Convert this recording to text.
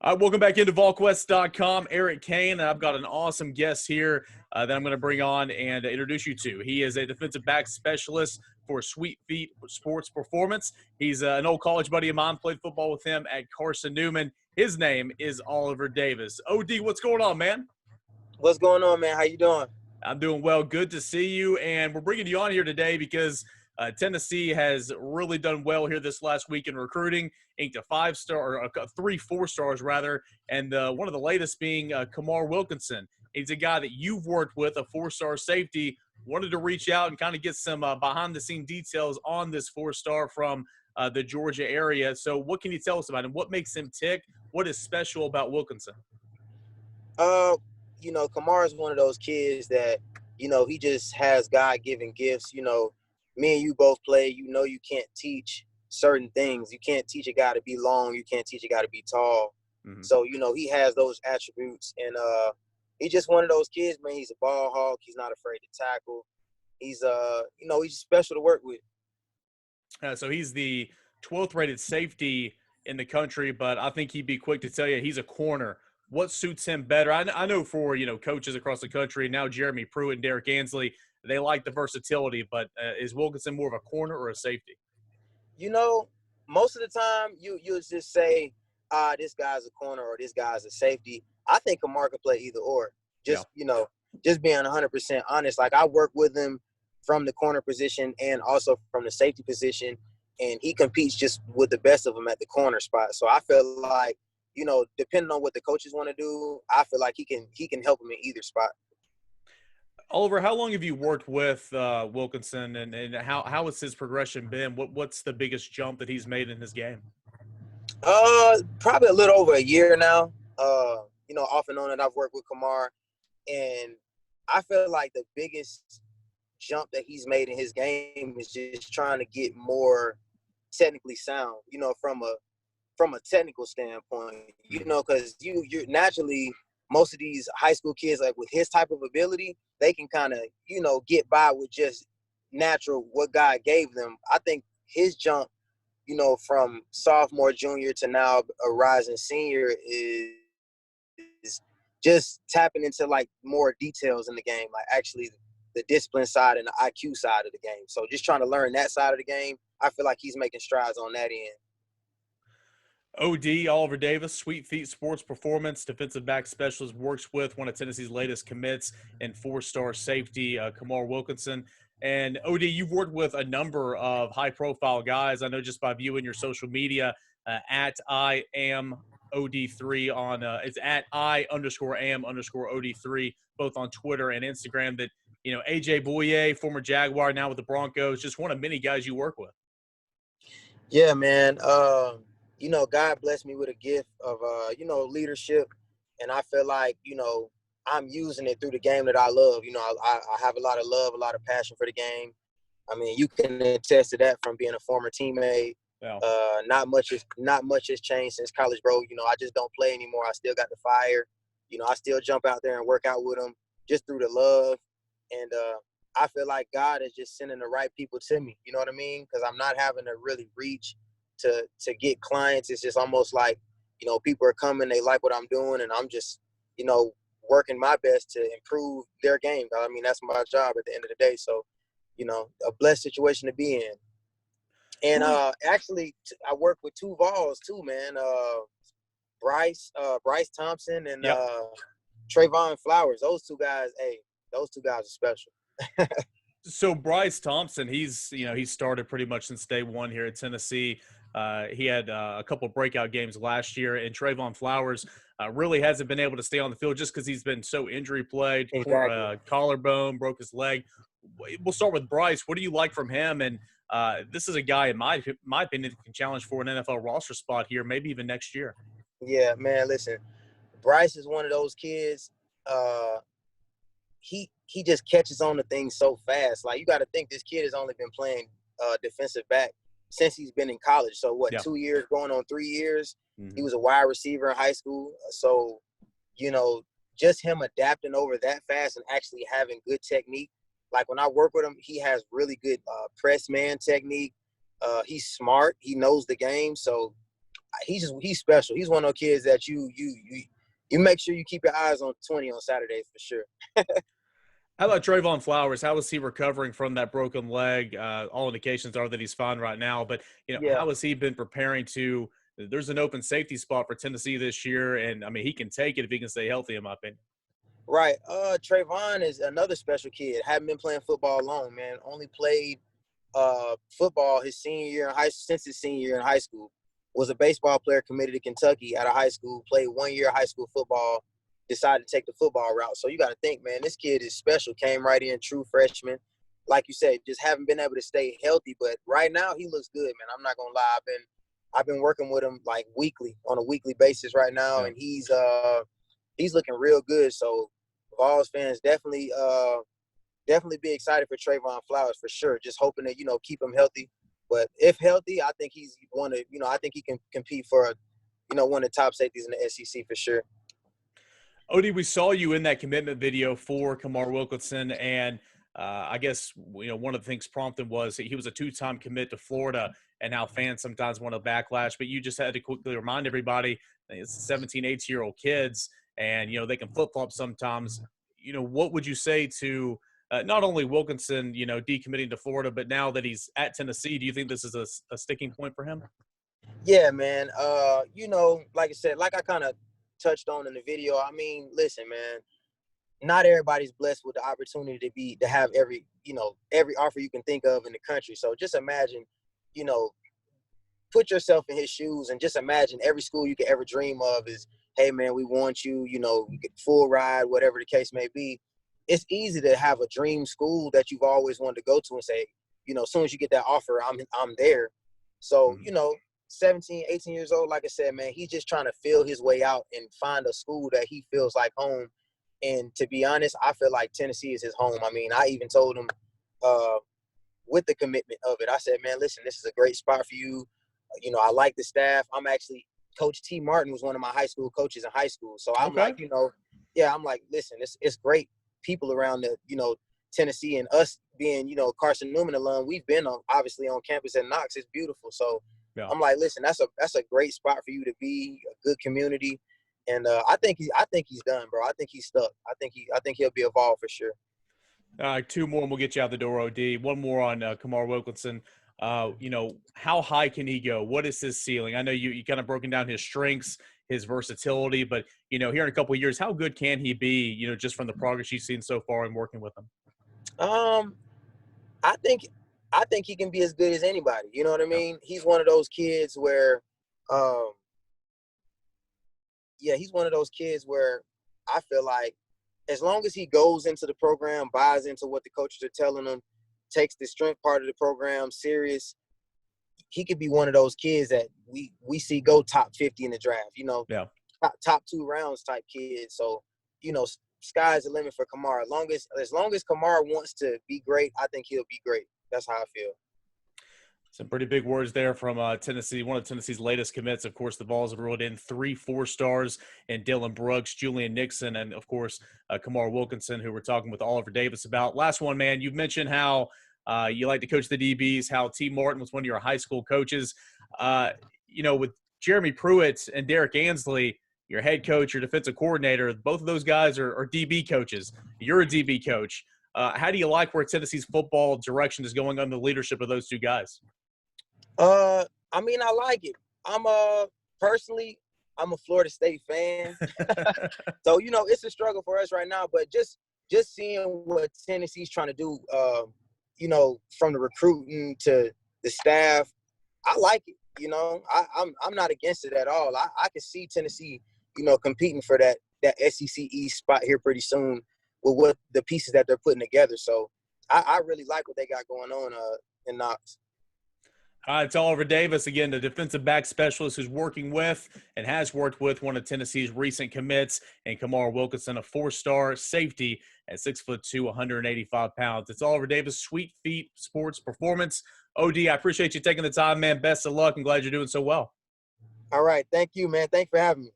All right, welcome back into VolQuest.com. Eric Kane, and I've got an awesome guest here that I'm going to bring on and introduce you to. He is a defensive back specialist for Sweet Feet Sports Performance. He's an old college buddy of mine, played football with him at Carson Newman. His name is Oliver Davis. OD, what's going on, man? What's going on, man? How you doing? I'm doing well. Good to see you. And we're bringing you on here today because Tennessee has really done well here this last week in recruiting, inked a 5-star or 3 4-stars rather, and one of the latest being Kamar Wilcoxson. He's a guy that you've worked with, a 4-star safety. Wanted to reach out and kind of get some behind-the-scene details on this 4-star from the Georgia area. So what can you tell us about him? What makes him tick? What is special about Wilcoxson? Kamar is one of those kids that, he just has God-given gifts. Me and you both play. You can't teach certain things. You can't teach a guy to be long. You can't teach a guy to be tall. Mm-hmm. So, he has those attributes. And he's just one of those kids, man. He's a ball hawk. He's not afraid to tackle. He's, he's special to work with. So he's the 12th rated safety in the country, but I think he'd be quick to tell you he's a corner. What suits him better? I know for, coaches across the country, now Jeremy Pruitt and Derek Ansley, they like the versatility, but is Wilcoxson more of a corner or a safety? Most of the time you'll just say, this guy's a corner or this guy's a safety. I think Kamar could play either or. Just being 100% honest. Like, I work with him from the corner position and also from the safety position, and he competes just with the best of them at the corner spot. So I feel like, depending on what the coaches want to do, I feel like he can help him in either spot. Oliver, how long have you worked with Wilcoxson, and how has his progression been? What's the biggest jump that he's made in his game? Probably a little over a year now. Off and on that I've worked with Kamar, and I feel like the biggest jump that he's made in his game is just trying to get more technically sound, from a technical standpoint, because you're naturally, most of these high school kids, like with his type of ability, they can kind of, get by with just natural what God gave them. I think his jump, from sophomore, junior to now a rising senior is just tapping into like more details in the game, like actually the discipline side and the IQ side of the game. So just trying to learn that side of the game, I feel like he's making strides on that end. OD, Oliver Davis, Sweet Feet Sports Performance, defensive back specialist, works with one of Tennessee's latest commits and 4-star safety, Kamar Wilcoxson. And OD, you've worked with a number of high-profile guys. I know just by viewing your social media, at I am OD3 on it's at I_am_OD3, both on Twitter and Instagram. That AJ Bouye, former Jaguar, now with the Broncos, just one of many guys you work with. Yeah, man. God blessed me with a gift of, leadership. And I feel like, I'm using it through the game that I love. I have a lot of love, a lot of passion for the game. I mean, you can attest to that from being a former teammate. Yeah. Not much has changed since college, bro. I just don't play anymore. I still got the fire. I still jump out there and work out with them just through the love. And I feel like God is just sending the right people to me. You know what I mean? Because I'm not having to really reach to get clients. It's just almost like, people are coming, they like what I'm doing, and I'm just, working my best to improve their game. I mean, that's my job at the end of the day. So, a blessed situation to be in. And actually, I work with 2 Vols too, man. Bryce Thompson and Trayvon Flowers. Those two guys are special. So Bryce Thompson, he's started pretty much since day one here at Tennessee. He had a couple breakout games last year, and Trayvon Flowers really hasn't been able to stay on the field just because he's been so injury plagued. Exactly. Collarbone, broke his leg. We'll start with Bryce. What do you like from him? And this is a guy, in my opinion, that can challenge for an NFL roster spot here, maybe even next year. Yeah, man. Listen, Bryce is one of those kids. He just catches on to things so fast. Like, you got to think this kid has only been playing defensive back since he's been in college. So 2 years going on 3 years. Mm-hmm. He was a wide receiver in high school. So, just him adapting over that fast and actually having good technique. Like, when I work with him, he has really good press man technique. He's smart. He knows the game. So he's special. He's one of those kids that you make sure you keep your eyes on 20 on Saturdays for sure. How about Trayvon Flowers? How is he recovering from that broken leg? All indications are that he's fine right now. But, Yeah. how has he been preparing to – there's an open safety spot for Tennessee this year, and, I mean, he can take it if he can stay healthy, in my opinion. Right. Trayvon is another special kid. Hadn't been playing football long, man. Only played football his senior year in since his senior year in high school. Was a baseball player committed to Kentucky out of high school. Played 1 year high school football. Decided to take the football route. So you got to think, man, this kid is special. Came right in, true freshman. Like you said, just haven't been able to stay healthy. But right now, he looks good, man. I'm not gonna lie. I've been working with him like on a weekly basis right now, and he's looking real good. So Vols fans definitely be excited for Trayvon Flowers for sure. Just hoping to keep him healthy. But if healthy, I think he's I think he can compete for one of the top safeties in the SEC for sure. Odie, we saw you in that commitment video for Kamar Wilcoxson, and I guess one of the things prompted was he was a two-time commit to Florida, and how fans sometimes want to backlash. But you just had to quickly remind everybody it's 17, 18-year-old kids, and they can flip-flop sometimes. What would you say to not only Wilkinson, decommitting to Florida, but now that he's at Tennessee, do you think this is a sticking point for him? Yeah, man. Like I said, like I kind of touched on in the video, I mean, listen, man, not everybody's blessed with the opportunity to have every offer you can think of in the country. So just imagine, put yourself in his shoes and just imagine every school you could ever dream of is, hey, man, we want you, you get full ride, whatever the case may be. It's easy to have a dream school that you've always wanted to go to and say, as soon as you get that offer, I'm there. So, 17, 18 years old, like I said, man, he's just trying to feel his way out and find a school that he feels like home. And to be honest, I feel like Tennessee is his home. I mean, I even told him with the commitment of it, I said, man, listen, this is a great spot for you. I like the staff. I'm actually – Coach T. Martin was one of my high school coaches in high school. So I'm like, I'm like, listen, it's great people around the, Tennessee, and us being, Carson Newman alum, we've been obviously on campus at Knox. It's beautiful. So yeah. I'm like, listen, that's a great spot for you to be, a good community. And I think he's done, bro. I think he's stuck. I think he'll be a Vol for sure. Two more and we'll get you out the door, OD. One more on Kamar Wilcoxson. How high can he go? What is his ceiling? I know you kind of broken down his strengths, his versatility, but, here in a couple of years, how good can he be, just from the progress you've seen so far in working with him? I think he can be as good as anybody. You know what I mean? He's one of those kids where, he's one of those kids where I feel like as long as he goes into the program, buys into what the coaches are telling him, takes the strength part of the program serious, he could be one of those kids that we see go top 50 in the draft, top 2 rounds type kids. So, sky's the limit for Kamar. As long as Kamar wants to be great, I think he'll be great. That's how I feel. Some pretty big words there from Tennessee. One of Tennessee's latest commits. Of course, the Vols have rolled in 3 4-stars in Dylan Brooks, Julian Nixon, and, of course, Kamar Wilcoxson, who we're talking with Oliver Davis about. Last one, man, you've mentioned how you like to coach the DBs, how T. Martin was one of your high school coaches. With Jeremy Pruitt and Derek Ansley, your head coach, your defensive coordinator, both of those guys are DB coaches. You're a DB coach. How do you like where Tennessee's football direction is going under the leadership of those two guys? I mean, I like it. Personally, I'm a Florida State fan. So, it's a struggle for us right now, but just seeing what Tennessee's trying to do, from the recruiting to the staff, I like it. I'm not against it at all. I can see Tennessee, competing for that SEC East spot here pretty soon with what the pieces that they're putting together. So I really like what they got going on in Knox. It's Oliver Davis, again, the defensive back specialist who's working with and has worked with one of Tennessee's recent commits, and Kamar Wilcoxson, a 4-star safety at 6'2", 185 pounds. It's Oliver Davis, Sweet Feet Sports Performance. OD, I appreciate you taking the time, man. Best of luck. I'm glad you're doing so well. All right. Thank you, man. Thanks for having me.